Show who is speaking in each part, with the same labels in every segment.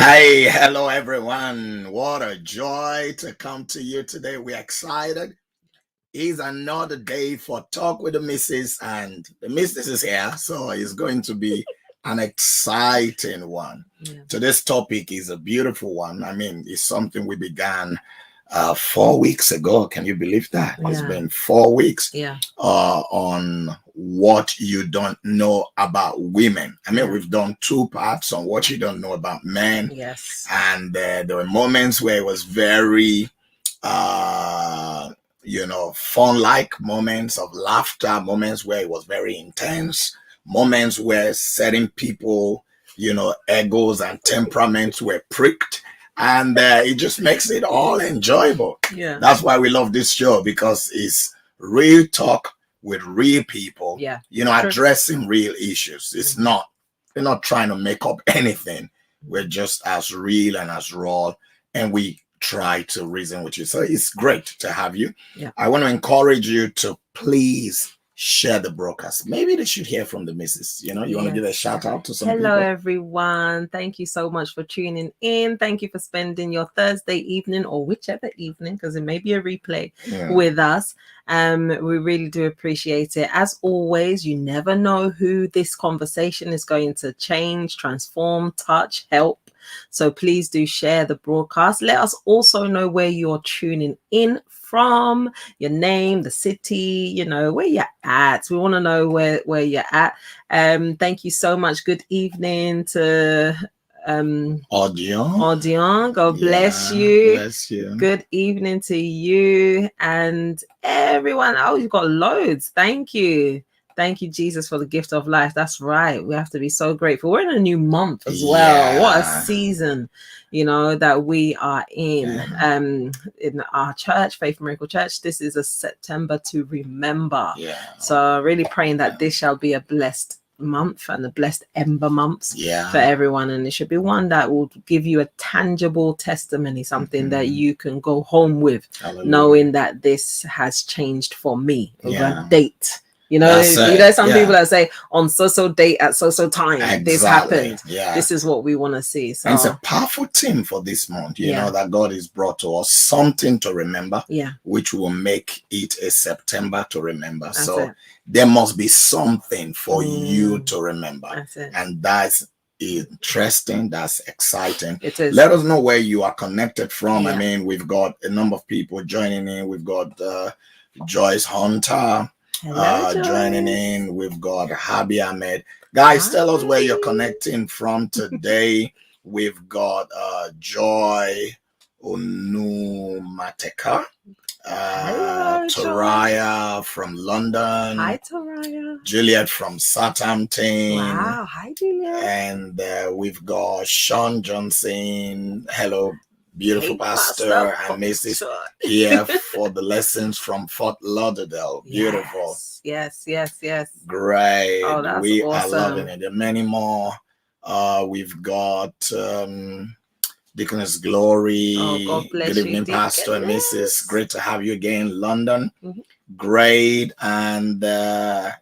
Speaker 1: Hey, hello everyone. What a joy to come to you today. We're excited. It's another day for Talk with the Missus, and the Missus is here, so it's going to be an exciting one.
Speaker 2: Yeah.
Speaker 1: Today's topic is a beautiful one. I mean, it's something we began 4 weeks ago. Can you believe that? It's
Speaker 2: Yeah.
Speaker 1: been 4 weeks
Speaker 2: Yeah.
Speaker 1: on what you don't know about women. I mean,
Speaker 2: Yeah.
Speaker 1: we've done 2 parts on what you don't know about men.
Speaker 2: Yes.
Speaker 1: And there were moments where it was very, fun-like moments of laughter, moments where it was very intense, moments where certain people, egos and temperaments were pricked. And it just makes it all enjoyable.
Speaker 2: Yeah.
Speaker 1: That's why we love this show, because it's real talk with real people,
Speaker 2: Yeah.
Speaker 1: addressing real issues. It's not, we're not trying to make up anything. We're just as real and as raw, and we try to reason with you. So it's great to have you.
Speaker 2: Yeah.
Speaker 1: I want to encourage you to please share the broadcast. Maybe they should hear from the missus. You want to give a shout out to some
Speaker 2: Hello,
Speaker 1: people?
Speaker 2: everyone. Thank you so much for tuning in. Thank you for spending your Thursday evening, or whichever evening, because it may be a replay, with us. We really do appreciate it. As always, you never know who this conversation is going to change, transform, touch, help. So please do share the broadcast. Let us also know where you're tuning in from, your name, the city, where you're at. We want to know where you're at. Thank you so much. Good evening to Audion. God bless you.
Speaker 1: Bless you.
Speaker 2: Good evening to you and everyone. Oh, you've got loads. Thank you. Thank you, Jesus, for the gift of life. That's right. We have to be so grateful. We're in a new month as well. What a season, that we are in our church, Faith Miracle Church. This is a September to remember. So really praying that this shall be a blessed month and a blessed ember months for everyone, and it should be one that will give you a tangible testimony, something that you can go home with. Hallelujah. Knowing that this has changed for me over a date. Some people that say on so date at so time this happened. This is what we want to see. So
Speaker 1: and it's a powerful theme for this month, that God has brought to us something to remember, which will make it a September to remember. There must be something for you to remember. And that's interesting. That's exciting.
Speaker 2: It is.
Speaker 1: Let us know where you are connected from. I mean, we've got a number of people joining in. We've got Joyce Hunter. Joining in. We've got Habi Ahmed. Guys, tell us where you're connecting from today. We've got Joy Onumateka, Toraya from London.
Speaker 2: Hi, Toraya.
Speaker 1: Juliet from Southampton.
Speaker 2: Wow, hi, Juliet.
Speaker 1: And we've got Sean Johnson. Hello, beautiful Pastor and Mrs. here for the lessons from Fort Lauderdale. Beautiful.
Speaker 2: Yes.
Speaker 1: Great.
Speaker 2: Oh, that's
Speaker 1: we
Speaker 2: awesome.
Speaker 1: are loving it. There are many more. We've got Deaconess Glory.
Speaker 2: Oh, God bless
Speaker 1: Good evening,
Speaker 2: you,
Speaker 1: Pastor and Mrs. Great to have you again in London. Great. And I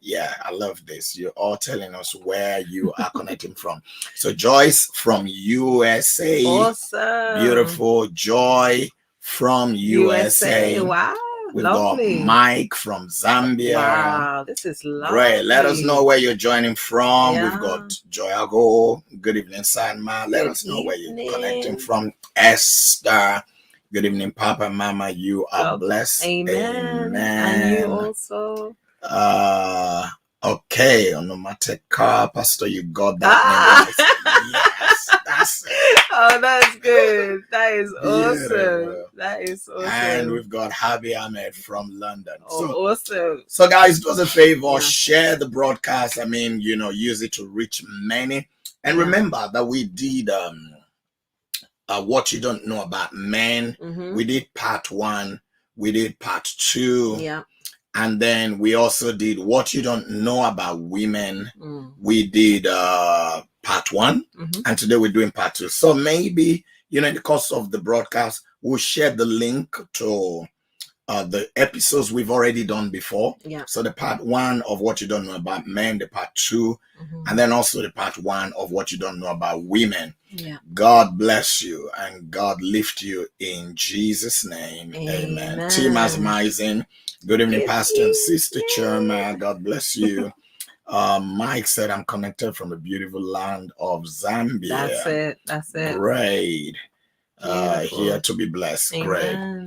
Speaker 1: love this. You're all telling us where you are connecting from. So Joyce from USA.
Speaker 2: Awesome.
Speaker 1: Beautiful. Joy from USA.
Speaker 2: Wow.
Speaker 1: We've
Speaker 2: lovely.
Speaker 1: got Mike from Zambia.
Speaker 2: Wow, this is lovely.
Speaker 1: Great. Let us know where you're joining from. We've got Joyago. Good evening, Sanma. Let us know where you're connecting from. Esther. Good evening, Papa and Mama. You are blessed.
Speaker 2: Amen. And you also.
Speaker 1: Okay. Onomateka, Pastor, you got that name. Yes, that's it.
Speaker 2: Oh, that's good. That is awesome. That is awesome.
Speaker 1: And we've got Habi Ahmed from London.
Speaker 2: Oh, awesome.
Speaker 1: So guys, do us a favor, share the broadcast. I mean, use it to reach many. And remember that we did what you don't know about men. We did part 1. We did part 2.
Speaker 2: Yeah.
Speaker 1: And then we also did what you don't know about women. We did part 1. And today we're doing part 2. So maybe, in the course of the broadcast, we'll share the link to the episodes we've already done before.
Speaker 2: Yeah.
Speaker 1: So the part 1 of what you don't know about men, the part 2, and then also the part 1 of what you don't know about women.
Speaker 2: Yeah.
Speaker 1: God bless you and God lift you in Jesus' name. Amen. Team Azmizing. Good evening, Pastor and Sister Chioma. God bless you. Mike said, I'm connected from the beautiful land of Zambia.
Speaker 2: That's it.
Speaker 1: Great. Here to be blessed.
Speaker 2: Amen.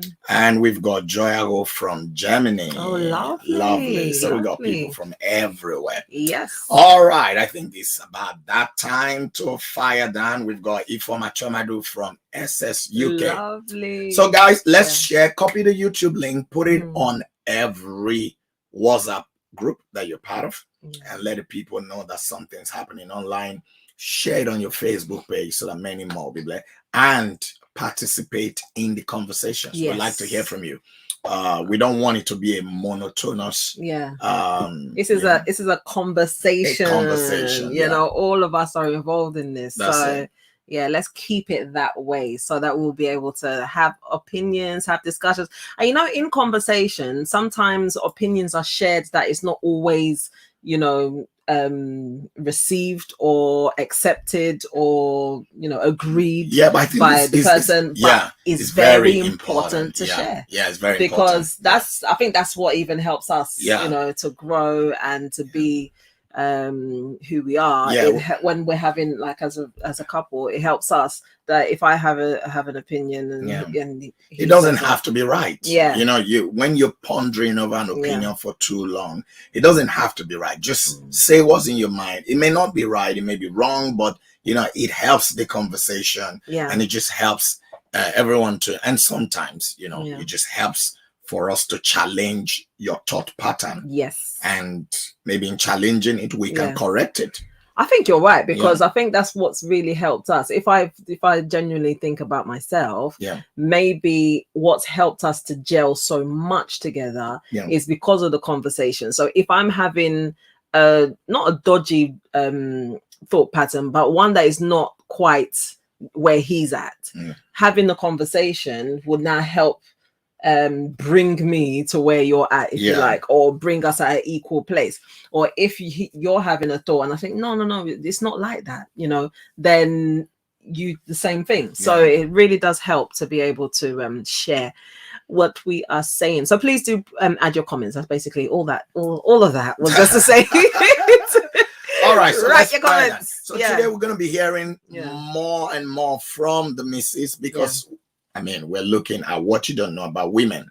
Speaker 1: Great. And we've got Joyago from Germany.
Speaker 2: Oh,
Speaker 1: lovely. So we got people from everywhere.
Speaker 2: Yes.
Speaker 1: All right. I think it's about that time to fire down. We've got Ifoma Chomadu from SS UK.
Speaker 2: Lovely.
Speaker 1: So guys, let's share, copy the YouTube link, put it on every WhatsApp group that you're part of, and let the people know that something's happening online. Share it on your Facebook page so that many more will be blessed, and participate in the conversations. We'd like to hear from you. We don't want it to be a monotonous. This is a conversation. You know, all of us are involved in this. Let's keep it that way so that we'll be able to have opinions, have discussions. And you know, in conversation, sometimes opinions are shared that is not always, you know, received or accepted or, you know, agreed but I think by the person. But it's very important to share. It's very important. Because I think that's what even helps us, you know, to grow and to be who we are. When we're having, like, as a couple, it helps us that if I have an opinion and it doesn't have to be right. You know, when you're pondering over an opinion for too long, it doesn't have to be right. Just say what's in your mind. It may not be right, it may be wrong, but you know, it helps the conversation and it just helps everyone to, and sometimes, you know, it just helps for us to challenge your thought pattern. And maybe in challenging it, we can correct it.
Speaker 2: I think you're right, because I think that's what's really helped us. If I genuinely think about myself, maybe what's helped us to gel so much together is because of the conversation. So if I'm having not a dodgy thought pattern, but one that is not quite where he's at, having the conversation would now help bring me to where you're at, if you like, or bring us at an equal place. Or if you're having a thought and I think no, it's not like that, you know, then you the same thing. So it really does help to be able to share what we are saying. So please do add your comments. That's basically all that. All of that was just to say.
Speaker 1: All right, so
Speaker 2: write your comments.
Speaker 1: So today we're going to be hearing more and more from the missus, because I mean, we're looking at what you don't know about women.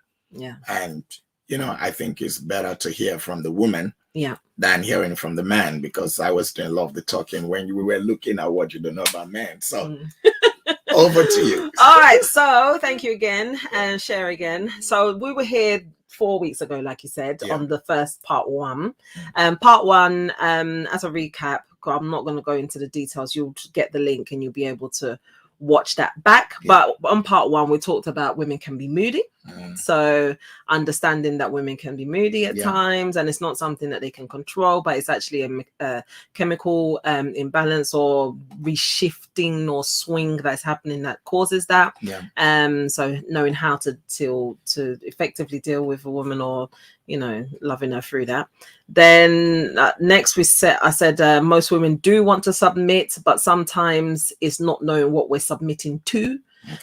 Speaker 1: And, you know, I think it's better to hear from the woman than hearing from the man, because I was doing a lot of the talking when we were looking at what you don't know about men. So over to you.
Speaker 2: All right. So thank you again and share again. So we were here 4 weeks ago, like you said, on the first part 1. Part 1, as a recap, I'm not going to go into the details. You'll get the link and you'll be able to watch that back. But on part 1, we talked about women can be moody. So understanding that women can be moody at times, and it's not something that they can control, but it's actually a chemical imbalance or reshifting or swing that's happening that causes that. So knowing how to effectively deal with a woman, or, you know, loving her through that. Then next I said most women do want to submit, but sometimes it's not knowing what we're submitting to.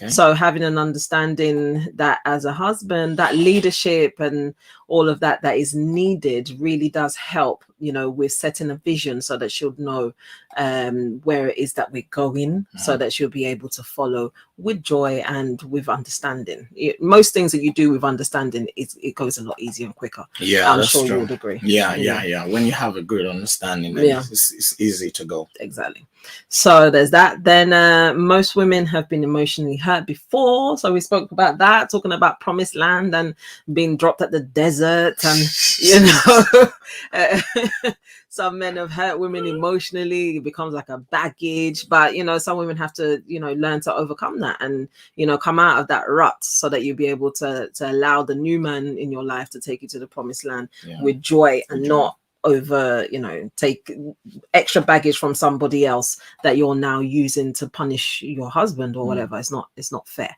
Speaker 2: So having an understanding that as a husband, that leadership and all of that is needed really does help, you know, with setting a vision so that she'll know where it is that we're going, so that she'll be able to follow with joy and with understanding. Most things that you do with understanding, it goes a lot easier and quicker. I'm sure you would agree. When you have a good understanding, it's easy to go. Exactly. So there's that. Then most women have been emotionally hurt before, so we spoke about that, talking about promised land and being dropped at the desert, and you know, some men have hurt women emotionally. It becomes like a baggage, but you know, some women have to, you know, learn to overcome that and, you know, come out of that rut so that you'll be able to allow the new man in your life to take you to the promised land with joy and not over, take extra baggage from somebody else that you're now using to punish your husband or whatever. It's not fair.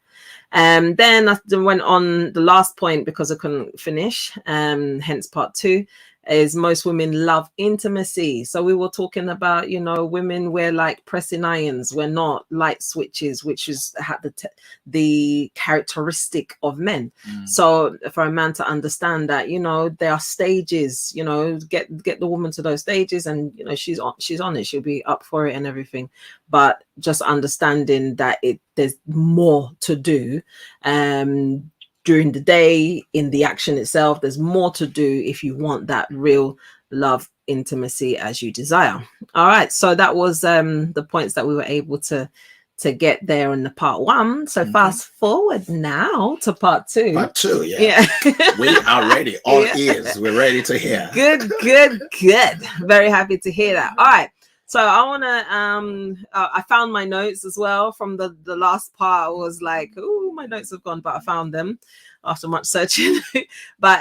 Speaker 2: Then I went on the last point because I couldn't finish, hence part 2, is most women love intimacy. So we were talking about, women, we're like pressing irons, we're not light switches, which is the characteristic of men. So for a man to understand that, there are stages, get the woman to those stages, and she's on it, she'll be up for it and everything, but just understanding that there's more to do during the day, in the action itself. There's more to do if you want that real love intimacy as you desire. All right, so that was the points that we were able to get there in the part 1. So fast forward now to part 2.
Speaker 1: Part 2, yeah. We are ready. All ears. We're ready to hear.
Speaker 2: Good. Very happy to hear that. All right. So I want to, I found my notes as well from the last part. I was like, oh, my notes have gone, but I found them after much searching. But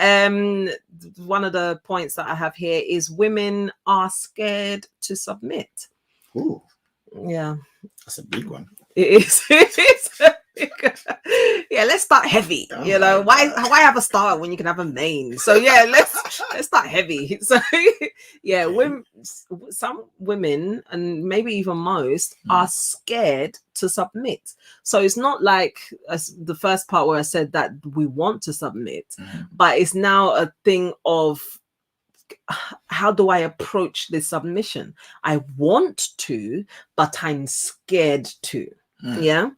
Speaker 2: one of the points that I have here is women are scared to submit.
Speaker 1: Ooh.
Speaker 2: Yeah.
Speaker 1: That's a big one.
Speaker 2: It is. Yeah, let's start heavy. Why have a start when you can have a main? So yeah, let's start heavy. So yeah, some women, and maybe even most, are scared to submit. So it's not like the first part where I said that we want to submit, but it's now a thing of, how do I approach this submission? I want to, but I'm scared to. Yeah.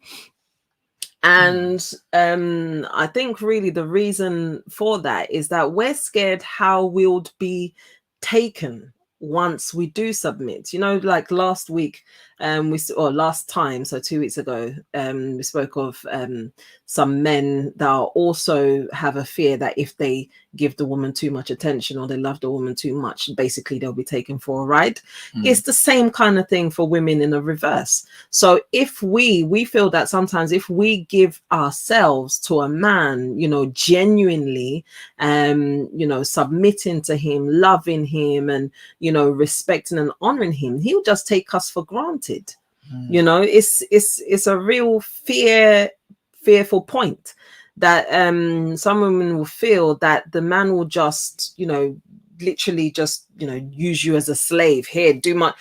Speaker 2: And I think really the reason for that is that we're scared how we'll be taken once we do submit. Like last week, last time, so 2 weeks ago, we spoke of some men that also have a fear that if they give the woman too much attention, or they love the woman too much, basically they'll be taken for a ride. It's the same kind of thing for women in the reverse. So if we feel that sometimes if we give ourselves to a man, genuinely, submitting to him, loving him, and respecting and honoring him, he'll just take us for granted. It's a real fearful point that some women will feel that the man will just literally just use you as a slave. Here, do my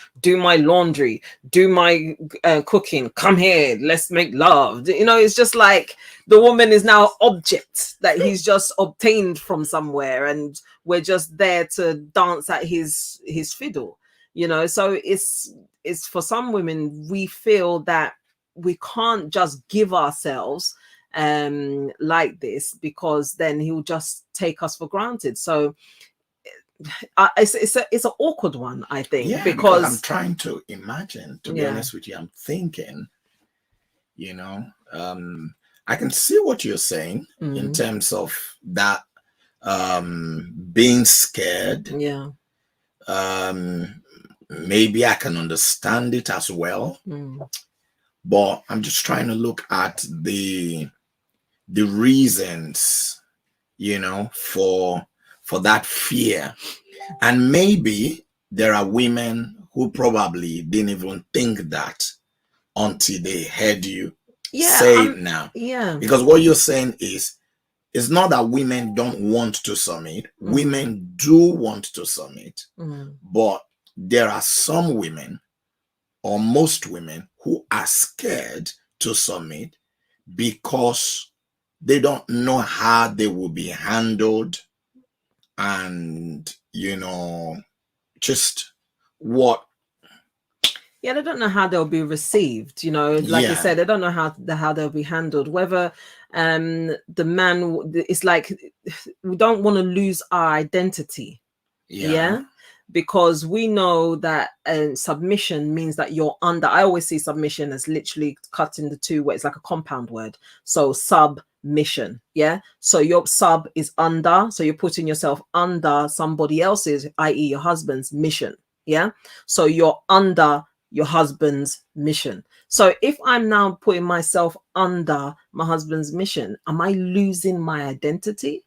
Speaker 2: laundry, do my cooking, come here, let's make love. It's just like the woman is now object that he's just obtained from somewhere, and we're just there to dance at his fiddle. So it's for some women, we feel that we can't just give ourselves like this, because then he'll just take us for granted. So it's an awkward one, I think, because
Speaker 1: I'm trying to imagine, to be honest with you. I'm thinking, I can see what you're saying in terms of that being scared. Maybe I can understand it as well, but I'm just trying to look at the reasons, for that fear. And maybe there are women who probably didn't even think that until they heard you say it now. Because what you're saying is, it's not that women don't want to submit. Women do want to submit, but there are some women, or most women, who are scared to submit because they don't know how they will be handled, and just what.
Speaker 2: Yeah, they don't know how they'll be received. Like you said, they don't know how they'll be handled. Whether the man, it's like we don't want to lose our identity. Because we know that submission means that you're under. I always see submission as literally cutting the two ways, like a compound word. So submission, so your sub is under, so you're putting yourself under somebody else's, i.e. your husband's mission. So you're under your husband's mission. So if I'm now putting myself under my husband's mission, am I losing my identity?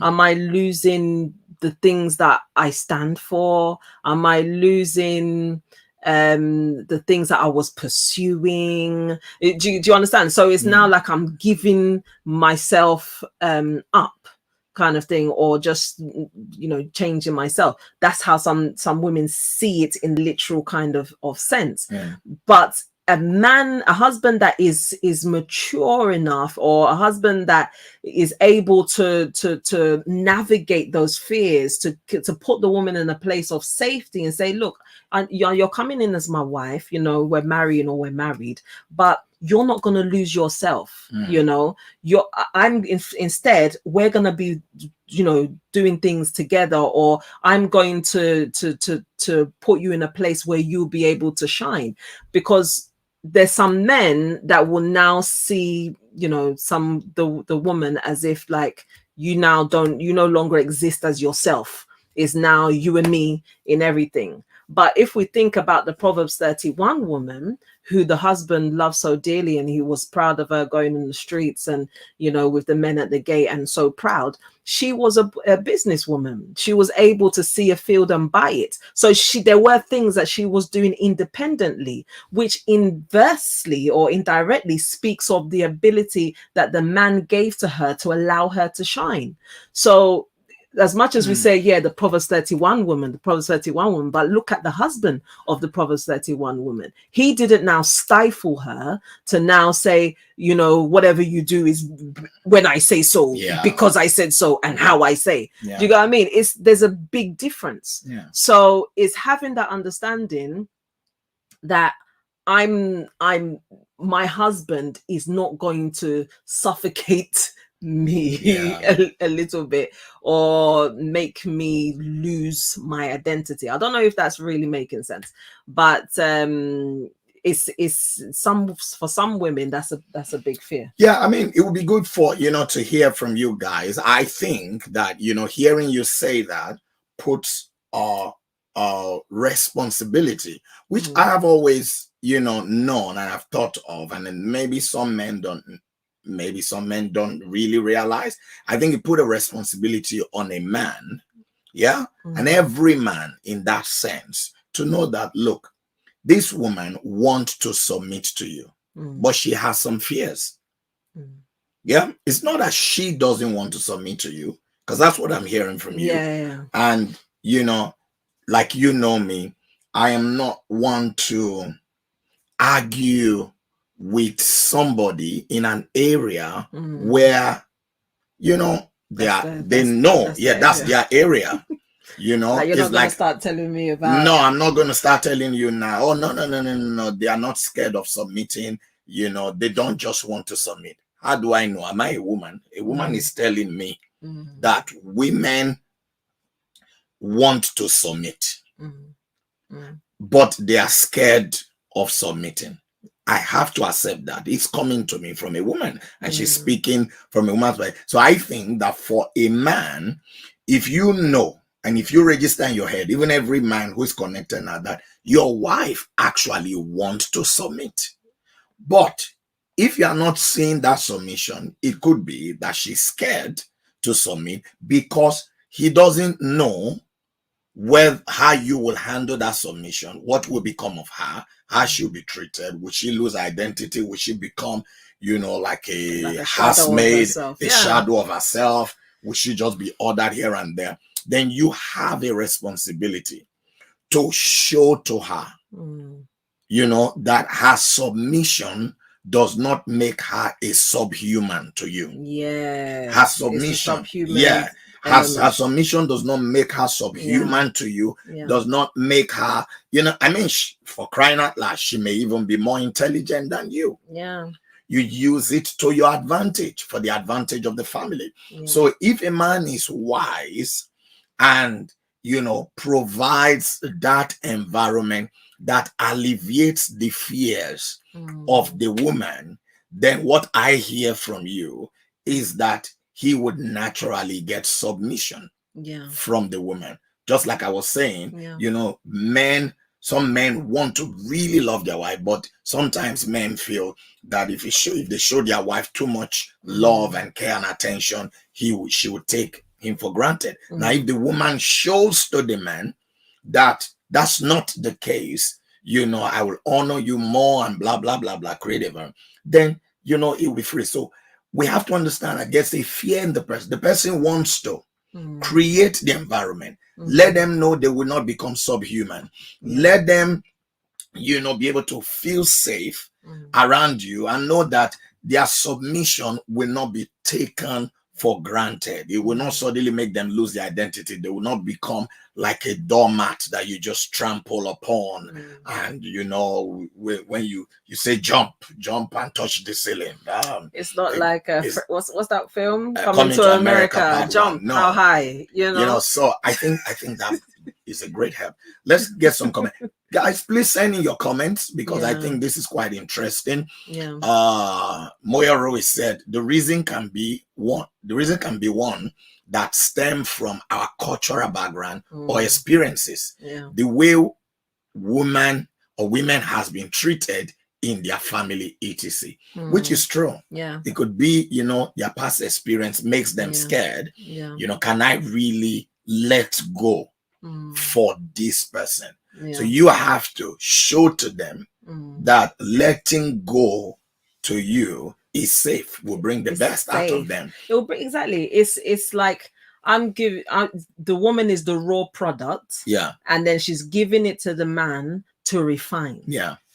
Speaker 2: Am I losing the things that I stand for? Am I losing the things that I was pursuing? Do you understand? So it's now like I'm giving myself up, kind of thing, or just, you know, changing myself. That's how some women see it in literal kind of sense. But a husband that is mature enough, or a husband that is able to navigate those fears, to put the woman in a place of safety and say, look, you're coming in as my wife, you know, we're marrying or we're married, but you're not going to lose yourself. You know, instead we're going to be, you know, doing things together, or I'm going to put you in a place where you'll be able to shine. Because there's some men that will now see, you know, the woman as if like, you no longer exist as yourself. It's now you and me in everything. But if we think about the Proverbs 31 woman, who the husband loved so dearly, and he was proud of her going in the streets and, you know, with the men at the gate, and so proud, she was a businesswoman. She was able to see a field and buy it. So there were things that she was doing independently, which inversely or indirectly speaks of the ability that the man gave to her to allow her to shine. So as much as we say, the Proverbs 31 woman, but look at the husband of the Proverbs 31 woman. He didn't now stifle her to now say, you know, whatever you do is when I say so, because I said so, and how I say. Do you know what I mean? There's a big difference. So it's having that understanding that my husband is not going to suffocate me a little bit, or make me lose my identity. I don't know if that's really making sense, but it's for some women that's a big fear.
Speaker 1: I mean, it would be good for, you know, to hear from you guys. I think that, you know, hearing you say that puts responsibility, which I have always, you know, known and I've thought of, and then maybe some men don't really realize. I think it put a responsibility on a man, and every man in that sense, to know that, look, this woman wants to submit to you, but she has some fears. It's not that she doesn't want to submit to you, because that's what I'm hearing from you. And, you know, like, you know me, I am not one to argue with somebody in an area where, you know, that's their area. You know,
Speaker 2: like, you're not going to start telling me about.
Speaker 1: No, I'm not going to start telling you now. Oh, no. They are not scared of submitting. You know, they don't just want to submit. How do I know? Am I a woman? A woman is telling me that women want to submit, but they are scared of submitting. I have to accept that. It's coming to me from a woman, and she's speaking from a woman's way. So I think that for a man, if you know, and if you register in your head, even every man who is connected now, that your wife actually wants to submit. But if you are not seeing that submission, it could be that she's scared to submit because he doesn't know how you will handle that submission, what will become of her, how she'll be treated, will she lose identity, will she become, you know, like a housemaid, shadow of herself, will she just be ordered here and there? Then you have a responsibility to show to her, you know, that her submission does not make her a subhuman to you. Her submission, her submission does not make her subhuman to you, does not make her, you know, I mean, for crying out loud, she may even be more intelligent than you. You use it to your advantage, for the advantage of the family. So if a man is wise and, you know, provides that environment that alleviates the fears of the woman, then what I hear from you is that he would naturally get submission from the woman. Just like I was saying, you know, some men want to really love their wife, but sometimes men feel that if they show their wife too much love and care and attention, she would take him for granted. Now, if the woman shows to the man that that's not the case, you know, I will honor you more and blah, blah, blah, blah, creative, then, you know, it will be free. So we have to understand, I guess, a fear in the person. The person wants to create the environment. Let them know they will not become subhuman. Let them, you know, be able to feel safe around you and know that their submission will not be taken for granted. It will not suddenly make them lose their identity. They will not become like a doormat that you just trample upon. And, you know, when you say jump and touch the ceiling.
Speaker 2: It's not like what's that film? Coming to America. Jump, no. How high? You know,
Speaker 1: so I think that is a great help. Let's get some comments. Guys, please send in your comments because I think this is quite interesting. Moya Roy said the reason can be one that stem from our cultural background or experiences. The way women has been treated in their family, etc. Which is true. It could be, you know, their past experience makes them scared. You know, can I really let go for this person? So you have to show to them that letting go to you is safe, will bring the best out of them.
Speaker 2: It will bring, exactly. It's like the woman is the raw product. And then she's giving it to the man to refine.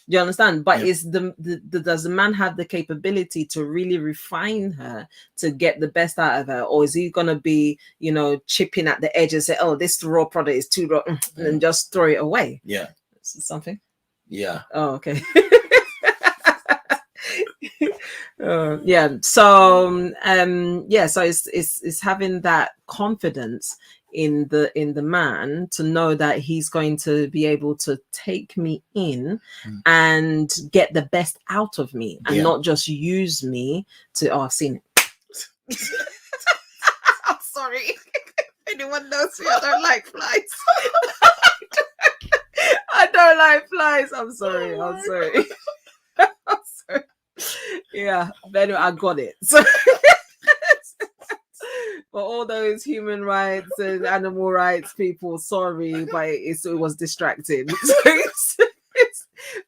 Speaker 2: Do you understand? But is does the man have the capability to really refine her to get the best out of her? Or is he going to be, you know, chipping at the edge and say, oh, this raw product is too raw, and just throw it away? Something? Oh, okay. So so it's having that confidence in the man to know that he's going to be able to take me in and get the best out of me and not just use me to I've seen it. I'm sorry. Anyone knows me, I don't like flies. I don't like flies. I'm sorry. I'm sorry. Yeah, but anyway, I got it. So for all those human rights and animal rights people, sorry, but it was distracting.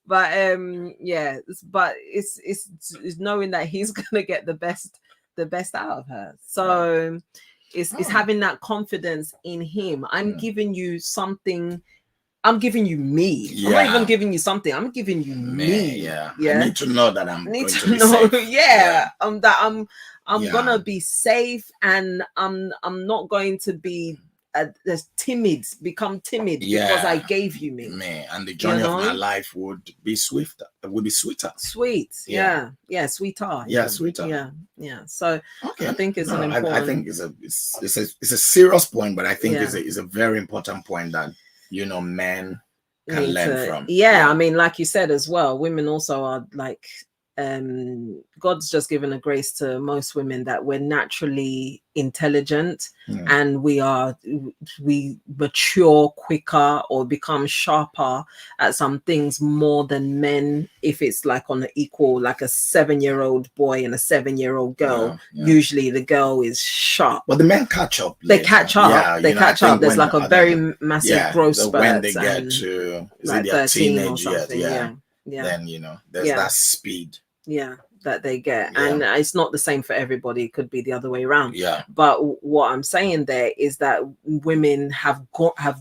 Speaker 2: But it's knowing that he's gonna get the best out of her. So it's having that confidence in him. I'm giving you something. I'm giving you me. I'm not even giving you something. I'm giving you me. I
Speaker 1: need to know that I'm
Speaker 2: need
Speaker 1: going
Speaker 2: to
Speaker 1: to be
Speaker 2: know.
Speaker 1: safe.
Speaker 2: That I'm gonna be safe, and I'm not going to be become timid because I gave you me.
Speaker 1: And the journey of my life would be swifter. It would be sweeter.
Speaker 2: Sweet. Sweeter.
Speaker 1: Sweeter.
Speaker 2: So I think it's an important.
Speaker 1: I think it's a serious point, but I think it's a very important point that, you know, men can learn from.
Speaker 2: I mean, like you said as well, women also are like, God's just given a grace to most women that we're naturally intelligent and we mature quicker or become sharper at some things more than men. If it's like on the equal, like a 7-year-old boy and a 7-year-old girl, usually the girl is sharp.
Speaker 1: But the men catch up.
Speaker 2: They catch up. They catch up. There's like a very massive growth spurt.
Speaker 1: When they get to like 13 or something. Then, you know, there's that speed.
Speaker 2: That they get, and it's not the same for everybody. It could be the other way around. But what I'm saying there is that women have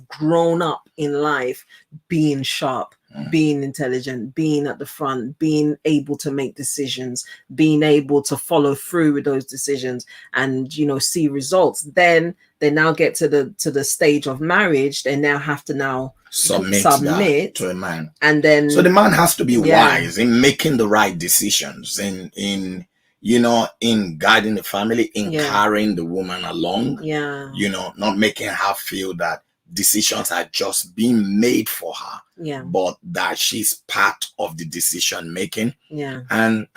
Speaker 2: grown up in life being sharp, being intelligent, being at the front, being able to make decisions, being able to follow through with those decisions, and, you know, see results. Then they now get to the stage of marriage. They now have to submit
Speaker 1: to a man,
Speaker 2: and then
Speaker 1: so the man has to be wise in making the right decisions, in you know, in guiding the family, in carrying the woman along, you know, not making her feel that decisions are just being made for her, but that she's part of the decision making. And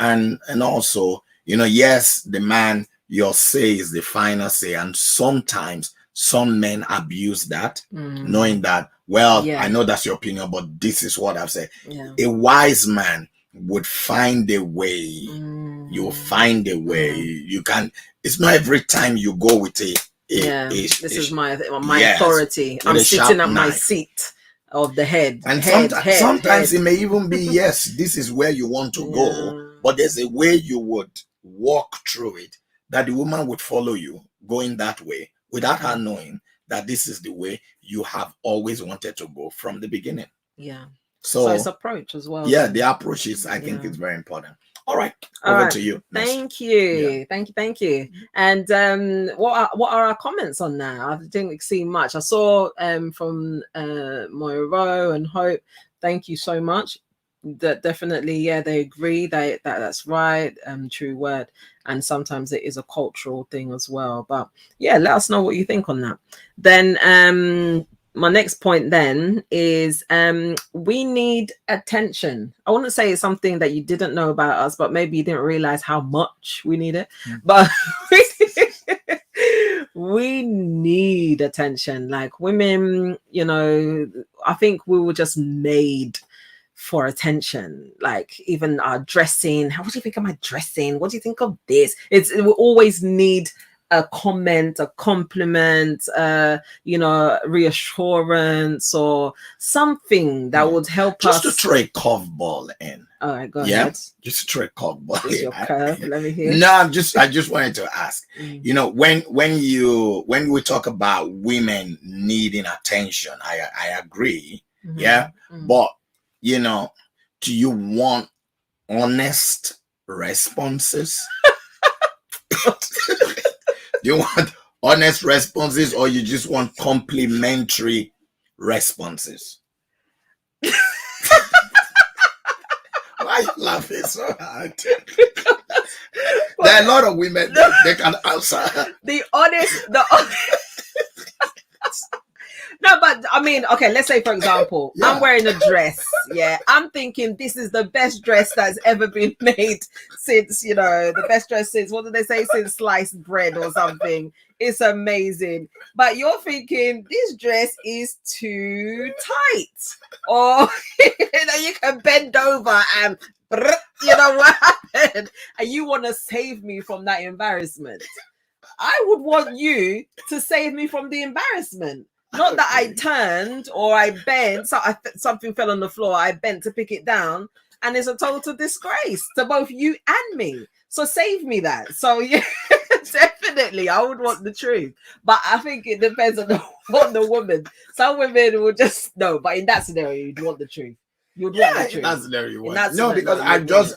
Speaker 1: also, you know, yes, the man, your say is the final say, and sometimes some men abuse that, knowing that, well, I know that's your opinion, but this is what I've said. A wise man would find a way. You'll find a way. You can. It's not every time you go with
Speaker 2: this is my authority. I'm sitting at my seat of the head.
Speaker 1: And sometimes it may even be, yes, this is where you want to go, but there's a way you would walk through it that the woman would follow you going that way without her knowing that this is the way you have always wanted to go from the beginning.
Speaker 2: Yeah.
Speaker 1: So
Speaker 2: it's approach as well.
Speaker 1: Yeah, the approach is, I think, is very important. All right, over to you.
Speaker 2: Thank you. Thank you. And what are our comments on that? I didn't see much. I saw from Moiro and Hope. Thank you so much. That definitely, they agree that's right. True word. And sometimes it is a cultural thing as well. But let us know what you think on that. Then my next point then is we need attention. I wouldn't say it's something that you didn't know about us, but maybe you didn't realize how much we need it. But we need attention. Like women, I think we were just made for attention. Like even our dressing. What do you think of my dressing? What do you think of this? We always need a comment, a compliment, reassurance or something that would help us.
Speaker 1: Just to throw a curveball in.
Speaker 2: All right, go ahead.
Speaker 1: Just to throw a curveball in.
Speaker 2: Your curve. Let me hear.
Speaker 1: No, I just wanted to ask. When we talk about women needing attention, I agree. But do you want honest responses? Do you want honest responses, or you just want complimentary responses? Why are you laughing so hard? There are a lot of women they can answer.
Speaker 2: The honest. No, but I mean, okay, let's say, for example, I'm wearing a dress. I'm thinking this is the best dress that's ever been made since, the best dress since, what did they say, since sliced bread or something. It's amazing. But you're thinking this dress is too tight. Or, you can bend over and, what happened? And you want to save me from that embarrassment. I would want you to save me from the embarrassment. Not that I turned or I bent, so something fell on the floor, I bent to pick it down, and it's a total disgrace to both you and me. So save me that. So definitely, I would want the truth. But I think it depends on the woman. Some women will just, no, but in that scenario, you'd want the truth. You'd want the truth.
Speaker 1: In that scenario, you want. No, because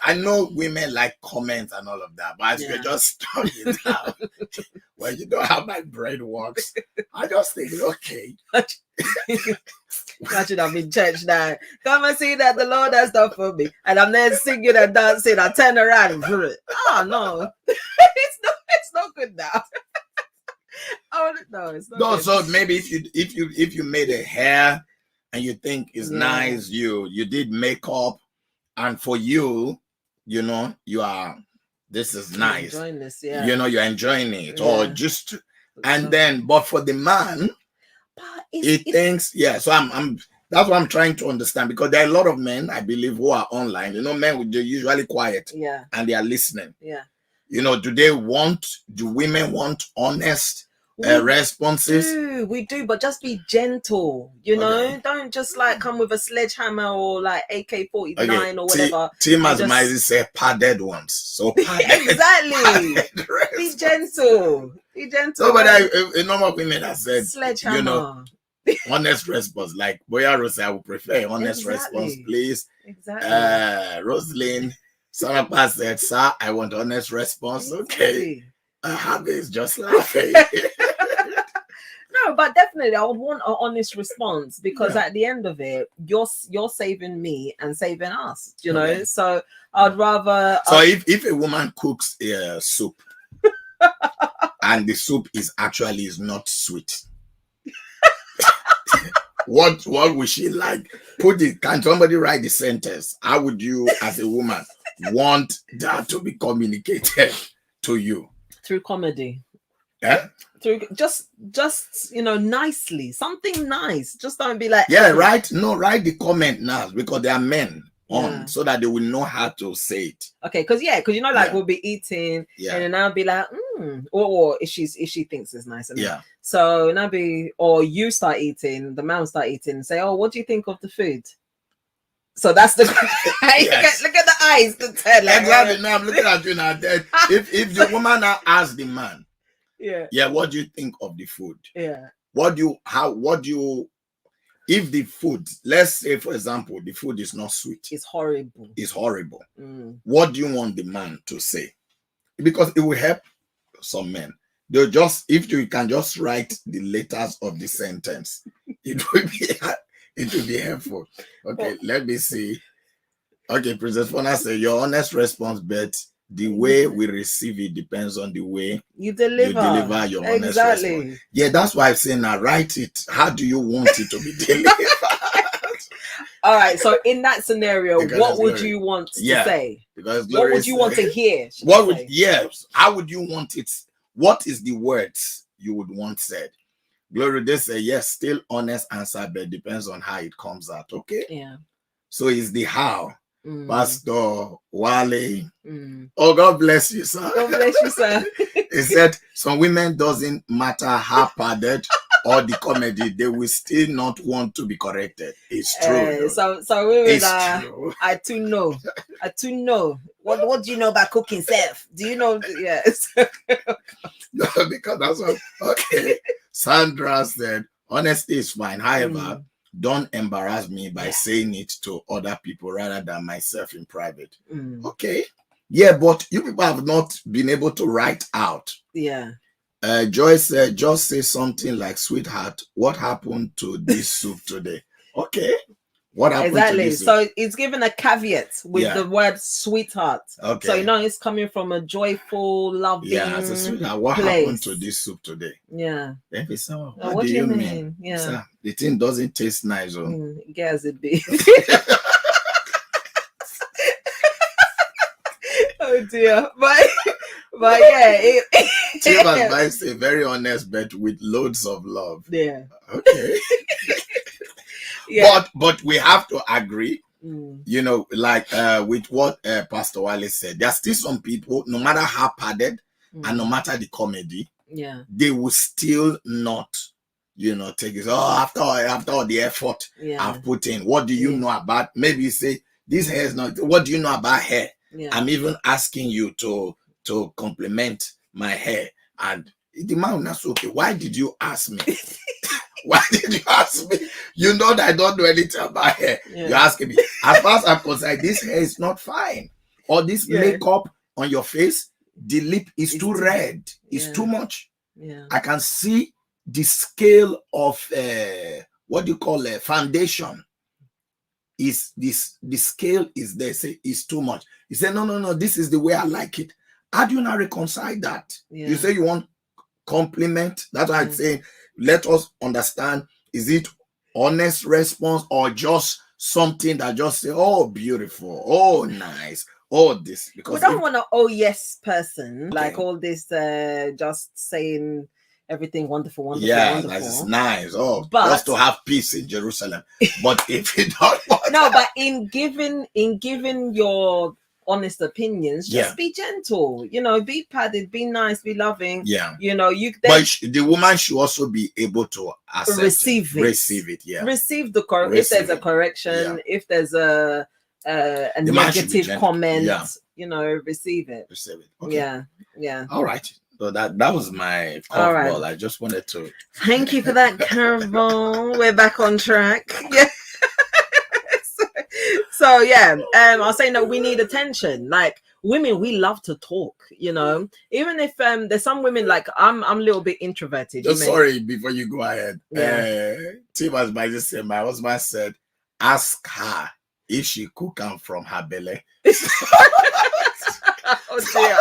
Speaker 1: I know women like comments and all of that, but as you're just talking now, well, you know how my brain works. I just think, okay.
Speaker 2: Imagine I'm in church now. Come and see that the Lord has done for me. And I'm there singing and dancing. I turn around. Oh, no. It's not good now. Oh, no, it's not good.
Speaker 1: So maybe if you made a hair and you think it's nice, you did makeup, and for you, you are, this is nice.
Speaker 2: Enjoying this,
Speaker 1: you're enjoying it, or just, and then, but for the man, he thinks, so I'm that's what I'm trying to understand, because there are a lot of men, I believe, who are online. Men, they're usually quiet, and they are listening. Do women want honest responses?
Speaker 2: We do, but just be gentle, don't just like come with a sledgehammer or like AK-49 or whatever.
Speaker 1: Tim Azmaizi said padded ones, so padded,
Speaker 2: exactly. Be gentle. So,
Speaker 1: but a number of women have said
Speaker 2: sledgehammer,
Speaker 1: honest response, like Boya Rose, I would prefer honest response, please. Rosalind Sanapa said, sir, I want honest response. Okay. Happy is just laughing.
Speaker 2: No, but definitely I would want an honest response, because at the end of it, you're saving me and saving us, so I'd rather.
Speaker 1: So if a woman cooks a soup and the soup is not sweet, what would she like? Can somebody write the sentence? How would you, as a woman, want that to be communicated to you?
Speaker 2: Through comedy. Through just nicely, something nice. Just don't be like,
Speaker 1: right. No, write the comment now, because there are men on so that they will know how to say it.
Speaker 2: Okay, because you know, like we'll be eating, and then I'll be like, or if she thinks it's nice, so and I'll be, or you start eating, the man will start eating, and say, oh, what do you think of the food? So that's the look at the eyes to tell. Like,
Speaker 1: exactly. Now I'm looking at you now. If the woman now asks the man, what do you think of the food? If the food, let's say for example, the food is not sweet,
Speaker 2: it's horrible.
Speaker 1: What do you want the man to say? Because it will help some men. They'll just, if you can just write the letters of the sentence, it will be helpful. Okay, let me see. Okay, Princess Fona said your honest response, but the way we receive it depends on the way
Speaker 2: you deliver
Speaker 1: your honest response. Yeah, that's why I'm saying now write it. How do you want it to be delivered?
Speaker 2: All right. So in that scenario, what would you want to say?
Speaker 1: Because
Speaker 2: what would you want to hear?
Speaker 1: How would you want it? What is the words you would want said? Glory, they say yes, still honest answer, but depends on how it comes out. Okay.
Speaker 2: Yeah.
Speaker 1: So it's the how. Pastor Wale. Oh, God bless you, sir.
Speaker 2: God bless you, sir.
Speaker 1: He said some women, doesn't matter how padded or the comedy, they will still not want to be corrected. It's true.
Speaker 2: So women I too know. What do you know about cooking, Seth? Do you know? Yes.
Speaker 1: No, because that's what. Okay. Sandra said, honesty is fine. However, don't embarrass me by saying it to other people rather than myself in private. Okay. Yeah, but you people have not been able to write out.
Speaker 2: Yeah.
Speaker 1: Joyce said, just say something like, sweetheart, what happened to this soup today? Okay. What happened to this soup?
Speaker 2: So it's given a caveat with the word sweetheart. Okay. So, you know, it's coming from a joyful, loving
Speaker 1: so sweetheart, what happened to this soup today?
Speaker 2: Yeah.
Speaker 1: Then we say, what do you mean?
Speaker 2: Yeah.
Speaker 1: Sir, the thing doesn't taste nice.
Speaker 2: Guess it be. Oh dear. But yeah,
Speaker 1: Team advice is very honest, but with loads of love.
Speaker 2: Yeah.
Speaker 1: Okay. Yeah. But we have to agree, you know, like with what Pastor Wale said. There's still some people, no matter how padded and no matter the comedy, they will still not, you know, take it. Oh, after all the effort I've put in, what do you know about? Maybe you say this hair is not. What do you know about hair? I'm even asking you to compliment my hair, and the man will not say, okay, why did you ask me? Why did you ask me? You know that I don't know anything about hair. You're asking me. As far as I'm concerned, this hair is not fine. Or this makeup on your face, the lip is too red. It's too much.
Speaker 2: Yeah.
Speaker 1: I can see the scale of what do you call a foundation. Is this the scale is there? Say it's too much. You say no. This is the way I like it. How do you not reconcile that? You say you want compliment. That's why I'm saying let us understand. Is it honest response or just something that just say, oh, beautiful, oh, nice, oh, this? Because
Speaker 2: we don't want an oh yes person like all this just saying everything wonderful, wonderful.
Speaker 1: That's nice. Oh, but just to have peace in Jerusalem. But if you don't want
Speaker 2: but in giving your honest opinions, just be gentle, you know, be padded, be nice, be loving. You know,
Speaker 1: but the woman should also be able to
Speaker 2: receive it.
Speaker 1: Receive the
Speaker 2: if there's a correction, if there's a negative comment, you know, receive it. Okay. Yeah.
Speaker 1: All right. So that was my call. I just wanted to
Speaker 2: thank you for that, Carol. We're back on track. Yeah. So I was saying that we need attention. Like women, we love to talk, you know. Even if there's some women like I'm a little bit introverted.
Speaker 1: Sorry, before you go ahead. Tim by just said my husband said, ask her if she cook them from her belly.
Speaker 2: Oh dear.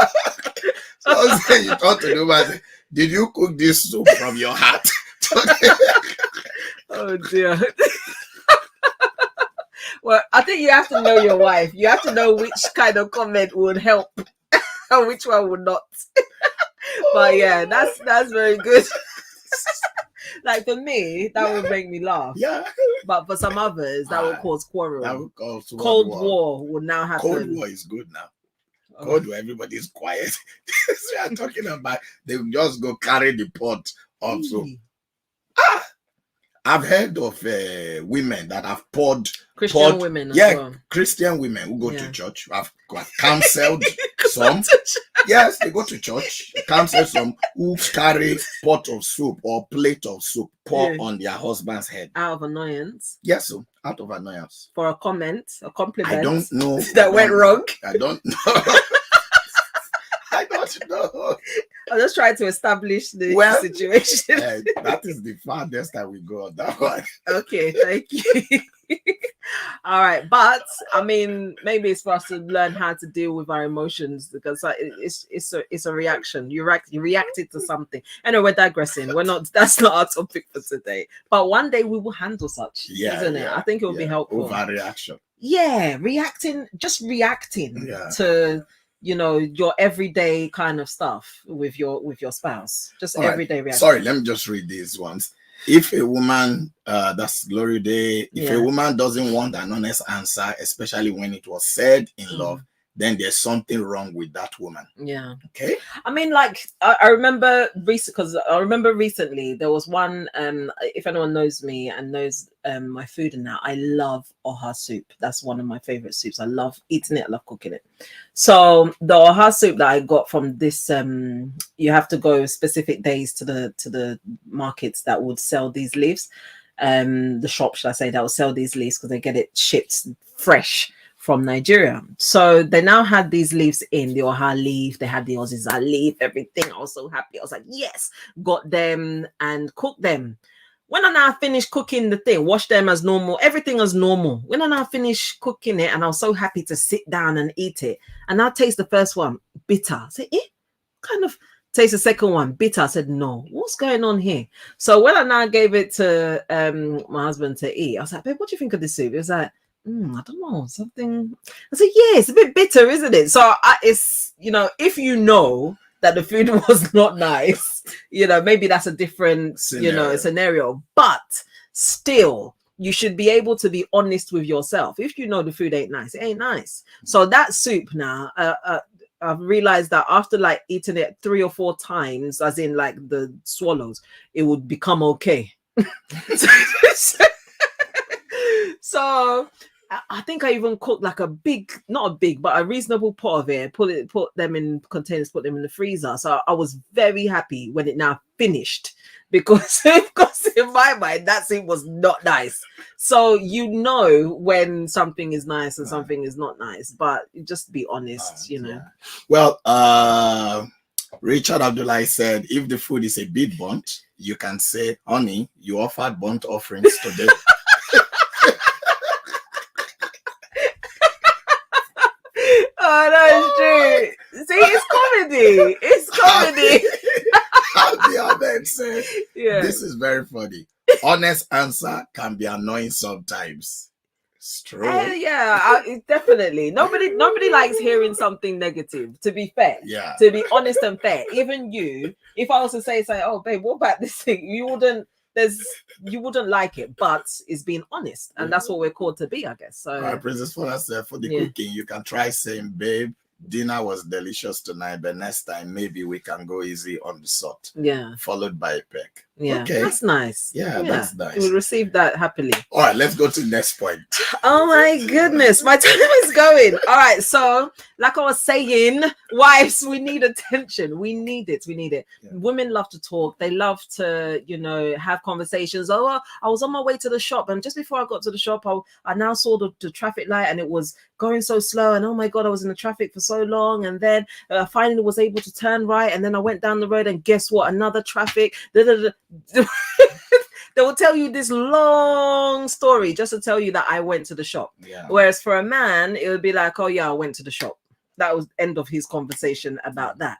Speaker 1: So you talk to the man, did you cook this soup from your heart?
Speaker 2: Oh dear. Well, I think you have to know your wife. You have to know which kind of comment would help and which one would not. But yeah, that's very good. Like for me, that would make me laugh.
Speaker 1: Yeah.
Speaker 2: But for some others, that would cause quarrel.
Speaker 1: That would cause
Speaker 2: Cold war would now happen.
Speaker 1: Cold war is good now. Cold war, everybody's quiet. We are talking about they just go carry the pot up. So I've heard of women that have poured
Speaker 2: Christian women as well.
Speaker 1: Christian women who go to church. I've counseled some. Yes, they go to church. Counsel some who carry pot of soup or plate of soup pour on their husband's head.
Speaker 2: Out of annoyance.
Speaker 1: Yes, so out of annoyance.
Speaker 2: For a compliment.
Speaker 1: I don't know.
Speaker 2: That went wrong.
Speaker 1: I don't know. I don't know.
Speaker 2: I'm just trying to establish the situation.
Speaker 1: That is the farthest that we go on that one.
Speaker 2: Okay, thank you. All right, but I mean, maybe it's for us to learn how to deal with our emotions, because it's a reaction. You reacted to something. Anyway, we're digressing. That's not our topic for today. But one day we will handle such, isn't it? I think it will be helpful.
Speaker 1: Overreaction.
Speaker 2: Yeah, reacting to your everyday kind of stuff with your spouse. Just everyday reaction.
Speaker 1: Sorry, let me just read these ones. If a woman, that's Glory Day, if a woman doesn't want an honest answer, especially when it was said in love, then there's something wrong with that woman. Yeah. Okay. I
Speaker 2: mean, like I remember recently there was one. If anyone knows me and knows my food and that, I love oha soup. That's one of my favorite soups. I love eating it. I love cooking it. So the oha soup that I got from this, you have to go specific days to the markets that would sell these leaves. The shop, should I say, that will sell these leaves because they get it shipped fresh from Nigeria. So they now had these leaves in the oha leaf. They had the oziza leaf, everything. I was so happy. I was like, yes, got them and cooked them. When I now finished cooking the thing, wash them as normal, everything as normal. When I now finished cooking it, and I was so happy to sit down and eat it, and I taste the first one, bitter. I said, kind of taste the second one, bitter. I said, no, what's going on here? So when I now gave it to my husband to eat, I was like, babe, what do you think of this soup? It was like, I don't know, something. I said, yeah, it's a bit bitter, isn't it? So it's, if you know that the food was not nice, maybe that's a different scenario. But still, you should be able to be honest with yourself. If you know the food ain't nice, it ain't nice. So that soup now, I've realized that after like eating it 3 or 4 times, as in like the swallows, it would become okay. So I think I even cooked like not a big, but a reasonable pot of it, put them in containers, put them in the freezer. So I was very happy when it now finished, because in my mind, that soup was not nice. So when something is nice and something is not nice, but just be honest, Yeah.
Speaker 1: Well, Richard Abdullah said, if the food is a bit burnt, you can say, honey, you offered burnt offerings today.
Speaker 2: Oh, that's true. See, it's comedy. It's comedy.
Speaker 1: The other said, this is very funny. Honest answer can be annoying sometimes. It's true.
Speaker 2: Definitely. Nobody likes hearing something negative, to be fair. Yeah. To be honest and fair. Even you, if I was to say, oh, babe, what about this thing? You wouldn't like it, but it's being honest, and that's what we're called to be, I guess. So,
Speaker 1: all right, Princess, for the cooking, you can try saying, babe, dinner was delicious tonight, but next time maybe we can go easy on the salt. Yeah. Followed by a peck.
Speaker 2: Yeah. Okay. That's nice.
Speaker 1: Yeah, that's nice.
Speaker 2: We'll receive that happily.
Speaker 1: All right, let's go to the next point.
Speaker 2: Oh my goodness, my time is going. All right, so like I was saying, wives, we need attention. We need it. Yeah. Women love to talk. They love to, have conversations. Oh, I was on my way to the shop, and just before I got to the shop, I now saw the traffic light, and it was going so slow, and oh my God, I was in the traffic for so long, and then I finally was able to turn right, and then I went down the road, and guess what? Another traffic. They will tell you this long story just to tell you that I went to the shop. Yeah. Whereas for a man, it would be like, oh yeah, I went to the shop. That was the end of his conversation about that.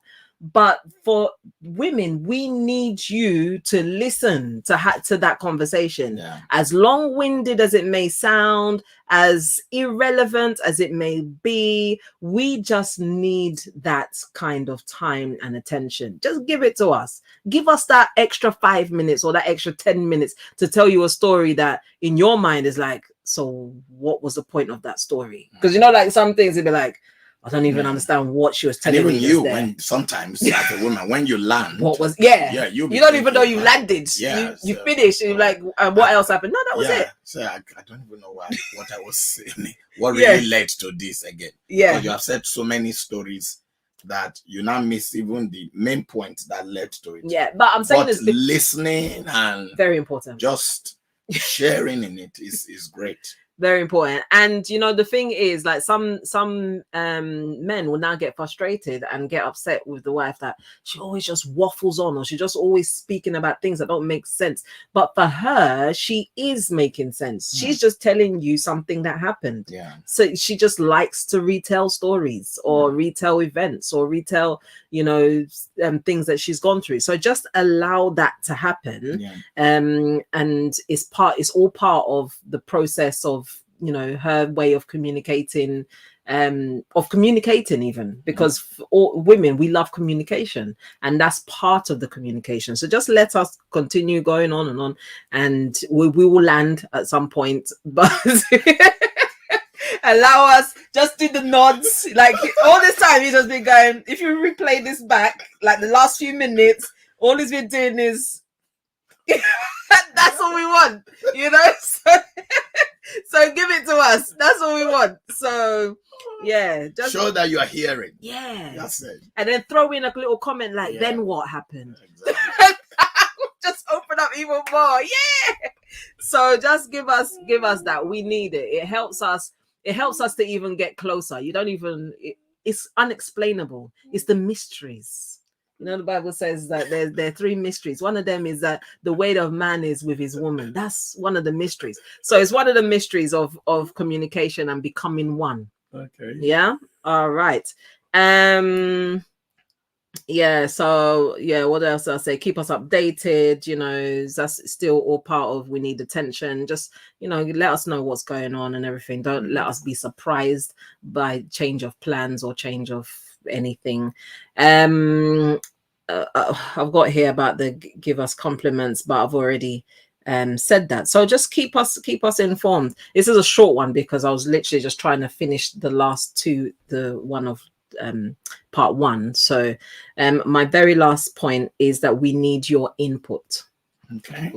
Speaker 2: But for women, we need you to listen to that conversation.
Speaker 1: Yeah.
Speaker 2: As long-winded as it may sound, as irrelevant as it may be, we just need that kind of time and attention. Just give it to us. Give us that extra 5 minutes or that extra 10 minutes to tell you a story that in your mind is like, so what was the point of that story? Because, you know, like some things it'd be like, I don't even understand what she was telling
Speaker 1: and
Speaker 2: me.
Speaker 1: even you, when sometimes as a woman, when you land,
Speaker 2: what was
Speaker 1: you
Speaker 2: don't even know you landed.
Speaker 1: Yeah,
Speaker 2: you finished. You're like, what else happened? No, that was it.
Speaker 1: So I don't even know what I was saying. What really led to this again?
Speaker 2: Yeah,
Speaker 1: because you have said so many stories that you now miss even the main point that led to it.
Speaker 2: Yeah, but I'm saying this
Speaker 1: listening and
Speaker 2: very important.
Speaker 1: Just sharing in it is great.
Speaker 2: Very important. And you know, the thing is, like some men will now get frustrated and get upset with the wife that she always just waffles on, or she just always speaking about things that don't make sense. But for her, she is making sense. She's just telling you something that happened.
Speaker 1: Yeah.
Speaker 2: So she just likes to retell stories or retell events or retell, you know, things that she's gone through. So just allow that to happen.
Speaker 1: Yeah.
Speaker 2: And it's all part of the process of, you know, her way of communicating even, because for all women, we love communication, and that's part of the communication. So just let us continue going on, and we will land at some point, but allow us, just do the nods. Like all this time he's just been going, if you replay this back, like the last few minutes, all he's been doing is that's all we want, you know. So give it to us. That's all we want. So yeah, just
Speaker 1: show that you are hearing.
Speaker 2: Yeah,
Speaker 1: that's it.
Speaker 2: And then throw in a little comment like, then what happened?
Speaker 1: Exactly.
Speaker 2: Just open up even more. Yeah. So just give us that. We need it. It helps us to even get closer. You don't even, it's unexplainable. It's the mysteries. You know, the Bible says that there are 3 mysteries. One of them is that the weight of man is with his woman. That's one of the mysteries. So it's one of the mysteries of communication and becoming one.
Speaker 1: Okay.
Speaker 2: Yeah. All right. Yeah. So yeah. What else I'll say? Keep us updated. You know, that's still all part of. We need attention. Just, you know, let us know what's going on and everything. Don't let us be surprised by change of plans or change of anything. I've got here about the give us compliments, but I've already said that. So just keep us informed. This is a short one because I was literally just trying to finish the last 2, the one of part 1. So my very last point is that we need your input.
Speaker 1: Okay.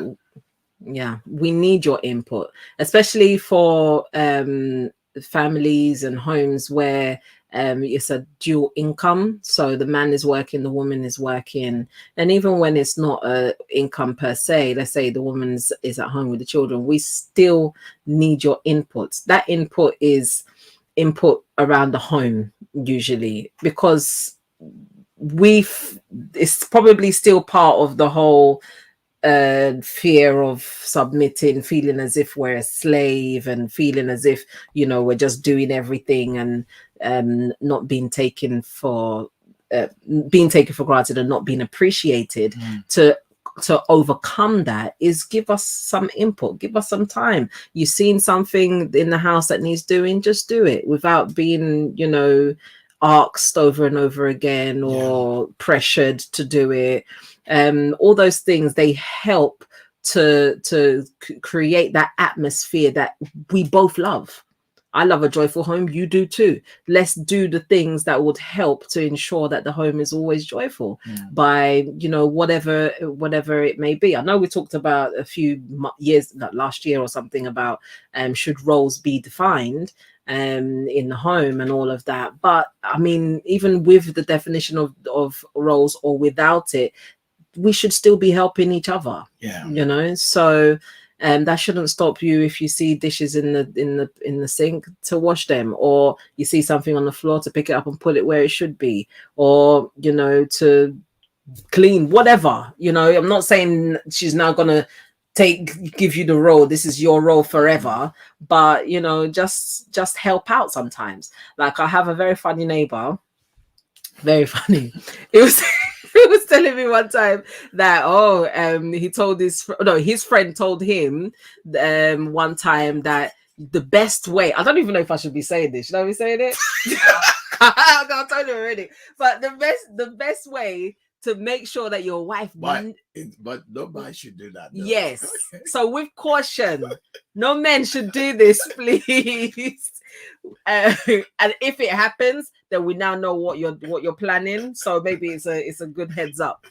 Speaker 2: Yeah, we need your input, especially for families and homes where it's a dual income. So the man is working, the woman is working. And even when it's not a income per se, let's say the woman is at home with the children, we still need your input. That input is input around the home usually, because it's probably still part of the whole fear of submitting, feeling as if we're a slave, and feeling as if, you know, we're just doing everything and not being taken for granted and not being appreciated. To overcome that is give us some input, give us some time. You've seen something in the house that needs doing, just do it without being, you know, asked over and over again or pressured to do it. All those things, they help to create that atmosphere that we both love. I love a joyful home. You do too. Let's do the things that would help to ensure that the home is always joyful by, you know, whatever it may be. I know we talked about a few years, like last year or something, about should roles be defined in the home and all of that. But I mean, even with the definition of roles or without it, we should still be helping each other. Yeah, you know. So that shouldn't stop you if you see dishes in the sink to wash them, or you see something on the floor to pick it up and put it where it should be, or, you know, to clean, whatever. You know, I'm not saying she's now gonna give you the role, this is your role forever, but, you know, just help out sometimes. Like, I have a very funny neighbor Very funny. It was he was telling me one time that he told his friend told him one time that the best way, I don't even know if I should be saying this. Should I be saying it? I told you already. But the best way to make sure that your wife
Speaker 1: but nobody should do that though.
Speaker 2: Yes. So with caution, no men should do this, please. And if it happens, then we now know what you're planning. So maybe it's a good heads up.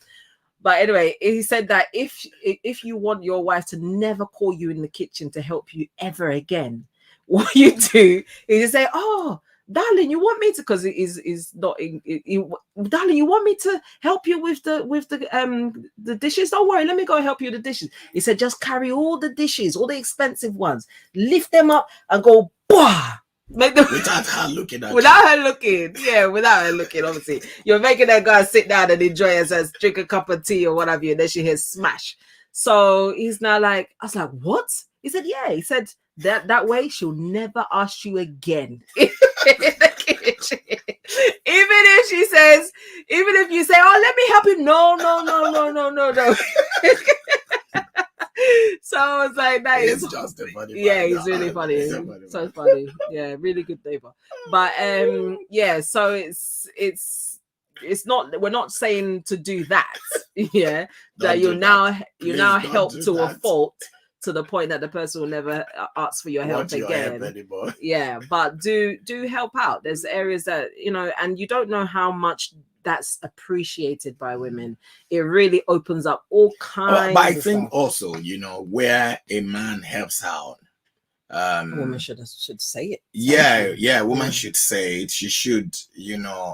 Speaker 2: But anyway, he said that if you want your wife to never call you in the kitchen to help you ever again, what you do is you say, "Oh, darling, you want me to?" Because it is not. Darling, you want me to help you with the dishes? Don't worry, let me go help you with the dishes. He said, just carry all the dishes, all the expensive ones, lift them up, and go, bah! Make them
Speaker 1: without her looking at
Speaker 2: without her looking. Yeah, without her looking. Obviously, you're making her go and sit down and enjoy herself, drink a cup of tea or whatever. And then she hears smash. So he's now like, I was like, what? He said, yeah. He said that way she'll never ask you again. Even if you say, oh, let me help you. No. So I was like, that is
Speaker 1: just a funny.
Speaker 2: Yeah, he's really funny. So funny. Yeah, really good neighbor. But yeah, so it's not, we're not saying to do that. Yeah, that you now help to a fault to the point that the person will never ask for your help again. Yeah, but do help out. There's areas that, and you don't know how much that's appreciated by women. It really opens up all kinds.
Speaker 1: But I think also, where a man helps out,
Speaker 2: a woman should say it.
Speaker 1: Yeah, a woman should say it. She should,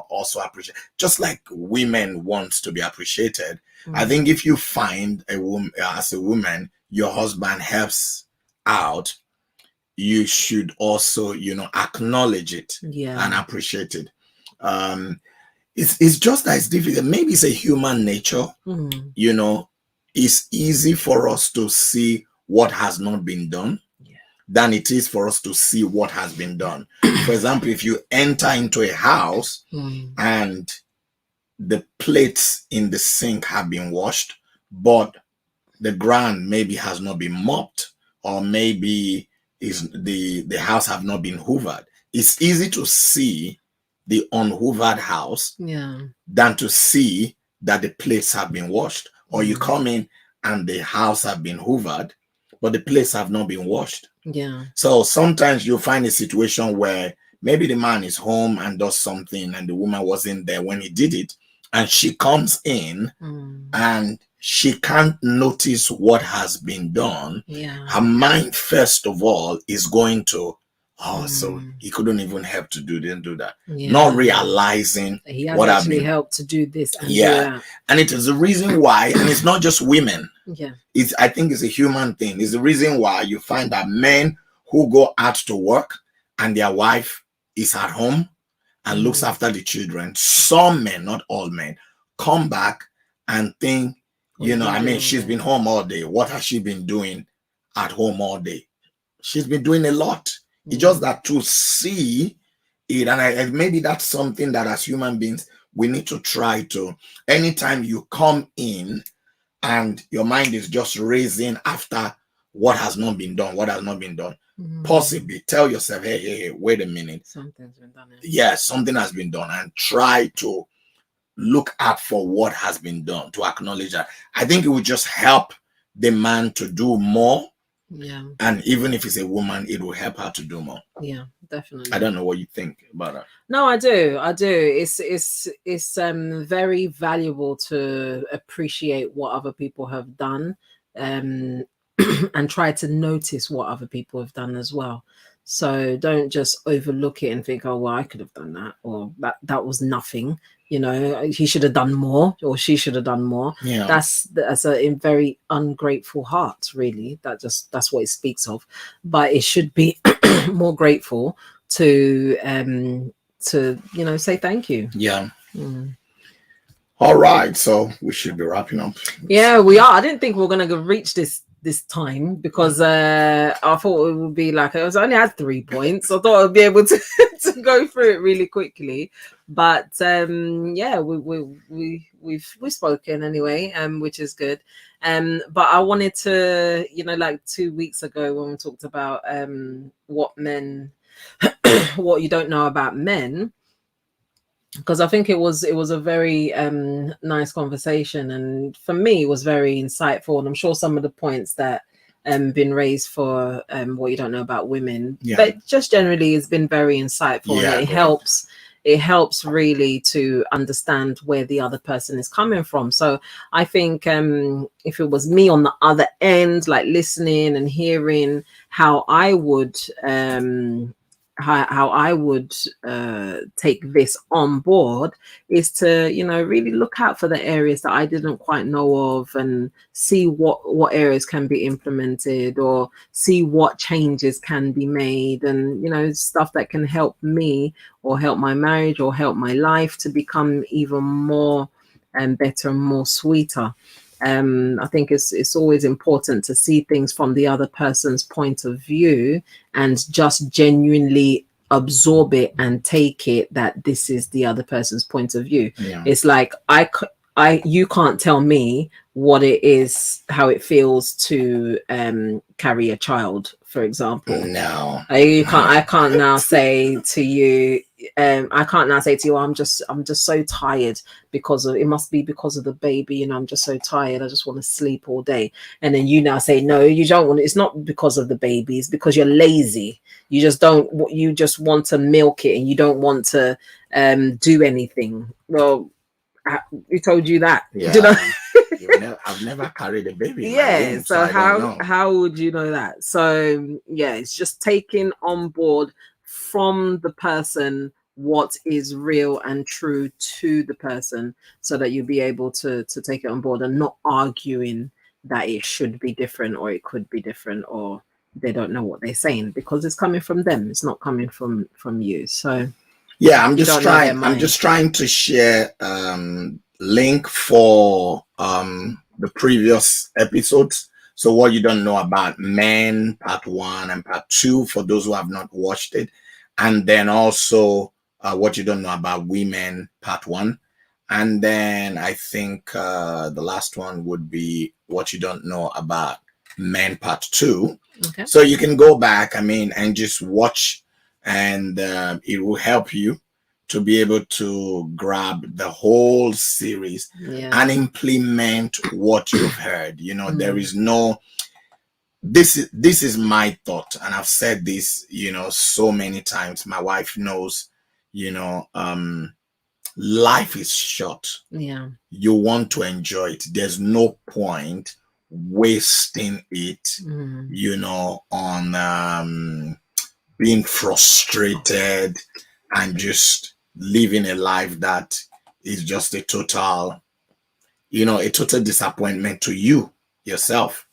Speaker 1: also appreciate. Just like women want to be appreciated. I think if you find a woman, as a woman, your husband helps out, you should also, acknowledge it and appreciate it. It's just that it's difficult. Maybe it's a human nature. It's easy for us to see what has not been done than it is for us to see what has been done. For example, if you enter into a house and the plates in the sink have been washed, but the ground maybe has not been mopped, or maybe the house have not been hoovered, it's easy to see the unhoovered house than to see that the plates have been washed. Or you come in and the house have been hoovered, but the plates have not been washed. So sometimes you find a situation where maybe the man is home and does something and the woman wasn't there when he did it, and she comes in and she can't notice what has been done. Her mind, first of all, is going to, so he couldn't even help to didn't do that. Not realizing
Speaker 2: he has actually helped to do this. And
Speaker 1: and it is the reason why, and it's not just women. I think it's a human thing. It's the reason why you find that men who go out to work and their wife is at home and looks after the children, some men, not all men, come back and think, she's been home all day. What has she been doing at home all day? She's been doing a lot. It's just that to see it, and maybe that's something that as human beings, we need to try to, anytime you come in and your mind is just racing after what has not been done, possibly tell yourself, hey, wait a minute.
Speaker 2: Something's been done.
Speaker 1: Yeah, something has been done, and try to look out for what has been done, to acknowledge that. I think it would just help the man to do more. And even if it's a woman, it will help her to do more.
Speaker 2: Yeah, definitely.
Speaker 1: I don't know what you think about that.
Speaker 2: No, I do. It's very valuable to appreciate what other people have done, and try to notice what other people have done as well. So don't just overlook it and think, oh, well, I could have done that, or that was nothing. He should have done more, or she should have done more. That's a very ungrateful heart, really. That's what it speaks of. But it should be more grateful to say thank you.
Speaker 1: All right, so we should be wrapping up.
Speaker 2: Yeah, we are. I didn't think we were gonna reach this this time because I thought it would be like, I only had 3 points. I thought I'd be able to, to go through it really quickly. But yeah, we've spoken anyway, which is good. But I wanted to, you know, like 2 weeks ago when we talked about what you don't know about men, because I think it was a very nice conversation, and for me it was very insightful, and I'm sure some of the points that been raised for what you don't know about women, but just generally it's been very insightful, and it helps really to understand where the other person is coming from. So I think if it was me on the other end, like listening and hearing how I would take this on board, is to, you know, really look out for the areas that I didn't quite know of, and see what areas can be implemented, or see what changes can be made, and, you know, stuff that can help me or help my marriage or help my life to become even more and better and more sweeter. I think it's always important to see things from the other person's point of view and just genuinely absorb it and take it that this is the other person's point of view. It's like you can't tell me what it is, how it feels to carry a child, for example.
Speaker 1: No,
Speaker 2: I can't now say to you, I'm just so tired because of, it must be because of the baby, you know, I'm just so tired, I just want to sleep all day. And then you now say, no, you don't want, it's not because of the baby, it's because you're lazy. You just want to milk it, and you don't want to do anything. Well, who told you that?
Speaker 1: Yeah.
Speaker 2: Do you know?
Speaker 1: I've never carried a baby.
Speaker 2: Yeah.
Speaker 1: Womb,
Speaker 2: so how would you know that? So yeah, it's just taking on board from the person what is real and true to the person, so that you'll be able to take it on board, and not arguing that it should be different, or it could be different, or they don't know what they're saying, because it's coming from them, it's not coming from you. So
Speaker 1: yeah, I'm just trying to share link for the previous episodes. So what you don't know about men, part 1 and part 2, for those who have not watched it, and then also what you don't know about women, part 1, and then I think the last one would be what you don't know about men, part 2.
Speaker 2: Okay.
Speaker 1: So you can go back, and just watch, and it will help you to be able to grab the whole series and implement what you've heard. You know, there is no, this is my thought, and I've said this, you know, so many times. My wife knows, you know, life is short.
Speaker 2: Yeah.
Speaker 1: You want to enjoy it. There's no point wasting it, you know, on being frustrated and just living a life that is just a total disappointment to you yourself,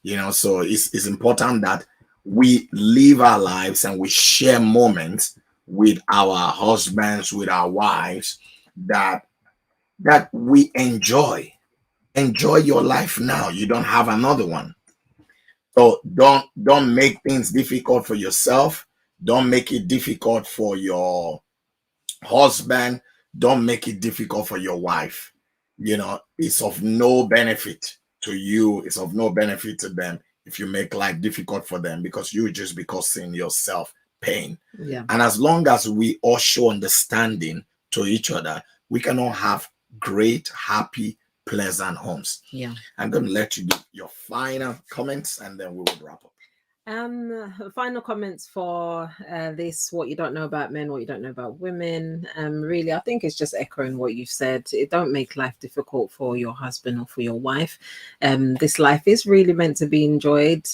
Speaker 1: you know. So it's important that we live our lives and we share moments with our husbands, with our wives, that we enjoy your life now. You don't have another one. So don't make things difficult for yourself. Don't make it difficult for your husband. Don't make it difficult for your wife. You know, it's of no benefit to you. It's of no benefit to them if you make life difficult for them, because you just be causing yourself pain.
Speaker 2: Yeah.
Speaker 1: And as long as we all show understanding to each other, we can all have great, happy, pleasant homes.
Speaker 2: Yeah.
Speaker 1: I'm going to let you give your final comments, and then we will wrap up.
Speaker 2: Final comments for this, what you don't know about men, what you don't know about women. Really, I think it's just echoing what you've said. It don't make life difficult for your husband or for your wife. This life is really meant to be enjoyed.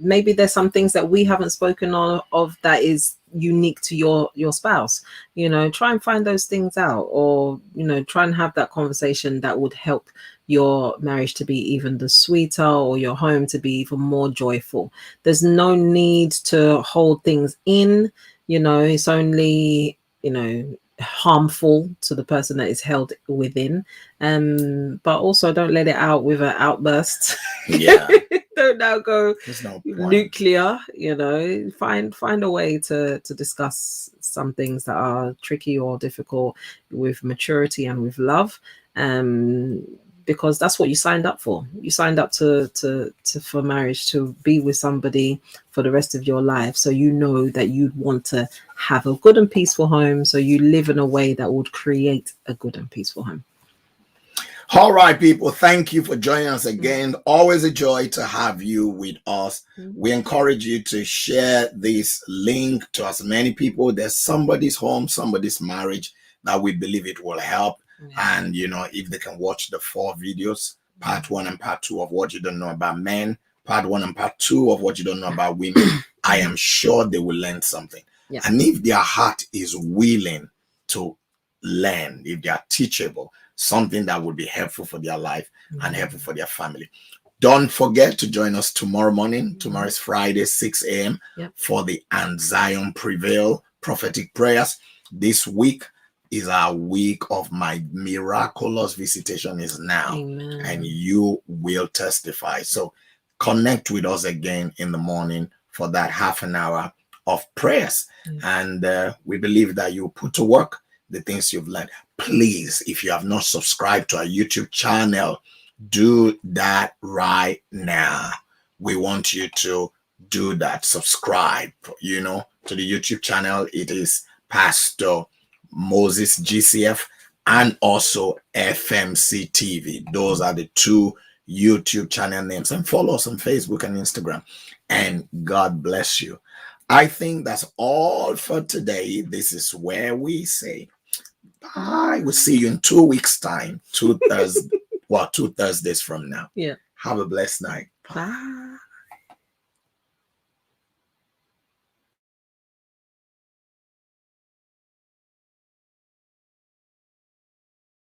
Speaker 2: Maybe there's some things that we haven't spoken of that is unique to your spouse. You know, try and find those things out, or, you know, try and have that conversation that would help your marriage to be even the sweeter, or your home to be even more joyful. There's no need to hold things in. You know, it's only, you know, harmful to the person that is held within. But also don't let it out with an outburst.
Speaker 1: Yeah.
Speaker 2: Don't now go
Speaker 1: no
Speaker 2: nuclear, you know. Find a way to discuss some things that are tricky or difficult with maturity and with love. Because that's what you signed up for. You signed up to for marriage, to be with somebody for the rest of your life. So you know that you'd want to have a good and peaceful home. So you live in a way that would create a good and peaceful home.
Speaker 1: All right, people. Thank you for joining us again. Always a joy to have you with us. We encourage you to share this link to as many people. There's somebody's home, somebody's marriage that we believe it will help. And, you know, if they can watch the 4 videos, part 1 and part 2 of what you don't know about men, part 1 and part 2 of what you don't know about women, I am sure they will learn something. Yeah. And if their heart is willing to learn, if they are teachable, something that would be helpful for their life and helpful for their family. Don't forget to join us tomorrow morning. Tomorrow is Friday, 6 a.m. for the And Zion Prevail prophetic prayers. This week is our week of my miraculous visitation is now. Amen. And you will testify. So connect with us again in the morning for that half an hour of prayers. And we believe that you put to work the things you've learned. Please, if you have not subscribed to our YouTube channel, do that right now. We want you to do that. Subscribe, you know, to the YouTube channel. It is Pastor Moses GCF and also FMC TV. Those are the 2 YouTube channel names. And follow us on Facebook and Instagram. And God bless you. I think that's all for today. This is where we say bye. We'll see you in 2 weeks' time. 2 Thursdays from now. Yeah. Have a blessed night.
Speaker 2: Bye.